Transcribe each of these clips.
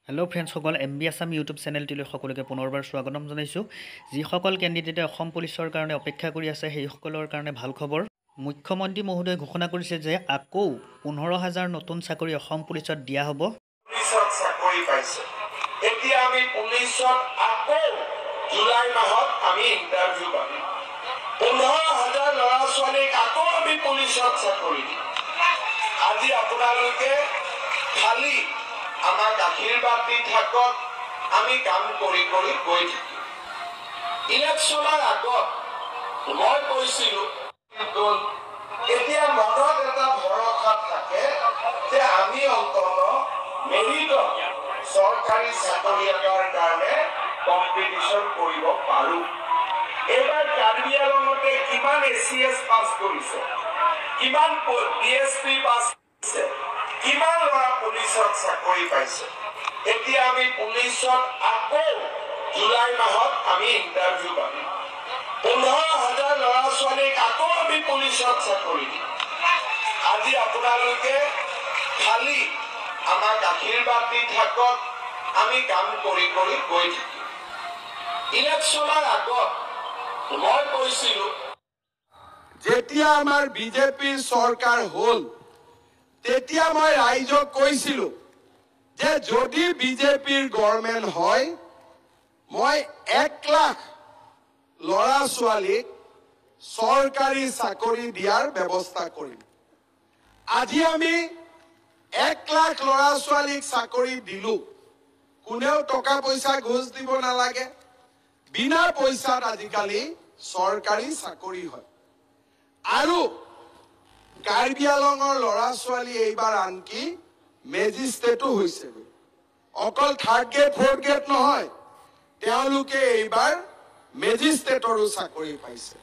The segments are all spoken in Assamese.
হেল্ল' ফ্ৰেণ্ডসকল, MB আছাম ইউটিউব চেনেলটিলৈ সকলোকে পুনৰবাৰ স্বাগতম জনাইছোঁ। যিসকল কেণ্ডিডেটে অসম পুলিচৰ কাৰণে অপেক্ষা কৰি আছে সেইসকলৰ কাৰণে ভাল খবৰ। মুখ্যমন্ত্ৰী মহোদয়ে ঘোষণা কৰিছে যে আকৌ 15,000 নতুন চাকৰি অসম পুলিচত দিয়া হ'ব। পুলিচত চাকৰি পাইছে। এতিয়া আমি পুলিচত আকৌ জুলাই মাহত আমি ইণ্টাৰভিউ পাম। 15,000 ল'ৰা ছোৱালীক আকৌ আমি পুলিচত চাকৰি দিম। আজি আপোনালোকে খালি আমাক আশীৰ্বাদ দি থাকক, আমি কাম কৰি কৰি গৈ থাকিম। ইলেকশ্যনৰ আগত মই কৈছিলোঁ, এতিয়া মনত এটা ভৰসা থাকে যে আমি অন্তত মেৰিটত চৰকাৰী চাকৰি এটাৰ কাৰণে কম্পিটিশ্যন কৰিব পাৰোঁ। এইবাৰ কাৰ্বি আংলঙতে কিমান ACS পাছ কৰিছে, কিমান DSP পাছ কৰিছে, কিমান ল'ৰা পুলিচত চাকৰি পাইছে। এতিয়া আমি পুলিচত আকৌ জুলাই মাহত আমি ইণ্টাৰভিউ পাম। 15,000 ল'ৰা ছোৱালীক আকৌ আমি পুলিচত চাকৰি দিম। আজি আপোনালোকে খালি আমাক আশীৰ্বাদ দি থাকক, আমি কাম কৰি কৰি গৈ থাকিম। ইলেকশ্যনৰ আগত মই কৈছিলোঁ, যেতিয়া আমাৰ বিজেপিৰ চৰকাৰ হ'ল তেতিয়া মই ৰাইজক কৈছিলোঁ যে যদি বিজেপিৰ গভৰ্ণমেণ্ট হয় মই 1 লাখ ল'ৰা ছোৱালীক চৰকাৰী চাকৰি দিয়াৰ ব্যৱস্থা কৰিম। আজি আমি 1 লাখ ল'ৰা ছোৱালীক চাকৰি দিলোঁ। কোনেও টকা পইচা ঘোষ দিব নালাগে, বিনা পইচাত আজিকালি চৰকাৰী চাকৰি হয়। আৰু কাৰ্বি আংলঙৰ ল'ৰা ছোৱালী এইবাৰ আনকি মেজিষ্ট্ৰেটো হৈছে। অকল 3rd গ্ৰেড 4th গ্ৰেড নহয়, তেওঁলোকে এইবাৰ মেজিষ্ট্ৰেটৰো চাকৰি পাইছে।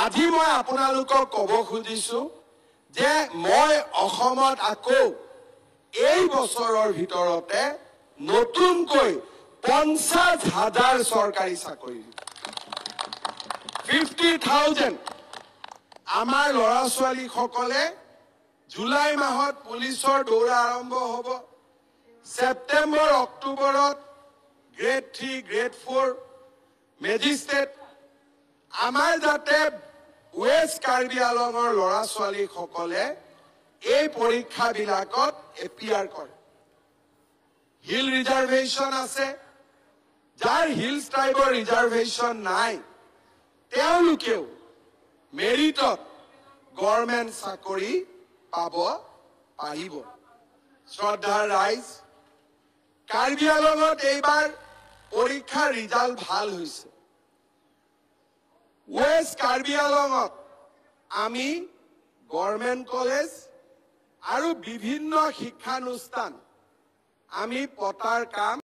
আজি মই আপোনালোকক ক'ব খুজিছোঁ যে মই অসমত আকৌ এই বছৰৰ ভিতৰতে নতুনকৈ 50,000 চৰকাৰী চাকৰি দিম। 50,000 আমাৰ ল'ৰা ছোৱালীসকলে জুলাই মাহত পুলিচৰ দৌৰা আৰম্ভ হ'ব। ছেপ্টেম্বৰ অক্টোবৰত গ্ৰেড 3 গ্ৰেড 4 মেজিষ্ট্ৰেট। আমাৰ যাতে ৱেষ্ট কাৰ্বি আংলঙৰ ল'ৰা ছোৱালীসকলে এই পৰীক্ষাবিলাকত এপিয়াৰ কৰে। হিল ৰিজাৰ্ভেশ্যন আছে, যাৰ হিলছ ট্ৰাইবৰ ৰিজাৰ্ভেশ্যন নাই তেওঁলোকেও মেৰিটত গভৰ্ণমেণ্ট চাকৰি পাব পাৰিব। শ্ৰদ্ধাৰ ৰাইজ, কাৰ্বি আংলঙত এইবাৰ পৰীক্ষাৰ ৰিজাল্ট ভাল হৈছে। ৱেষ্ট কাৰ্বি আংলঙত আমি গভৰ্ণমেণ্ট কলেজ আৰু বিভিন্ন শিক্ষানুষ্ঠান আমি পতাৰ কাম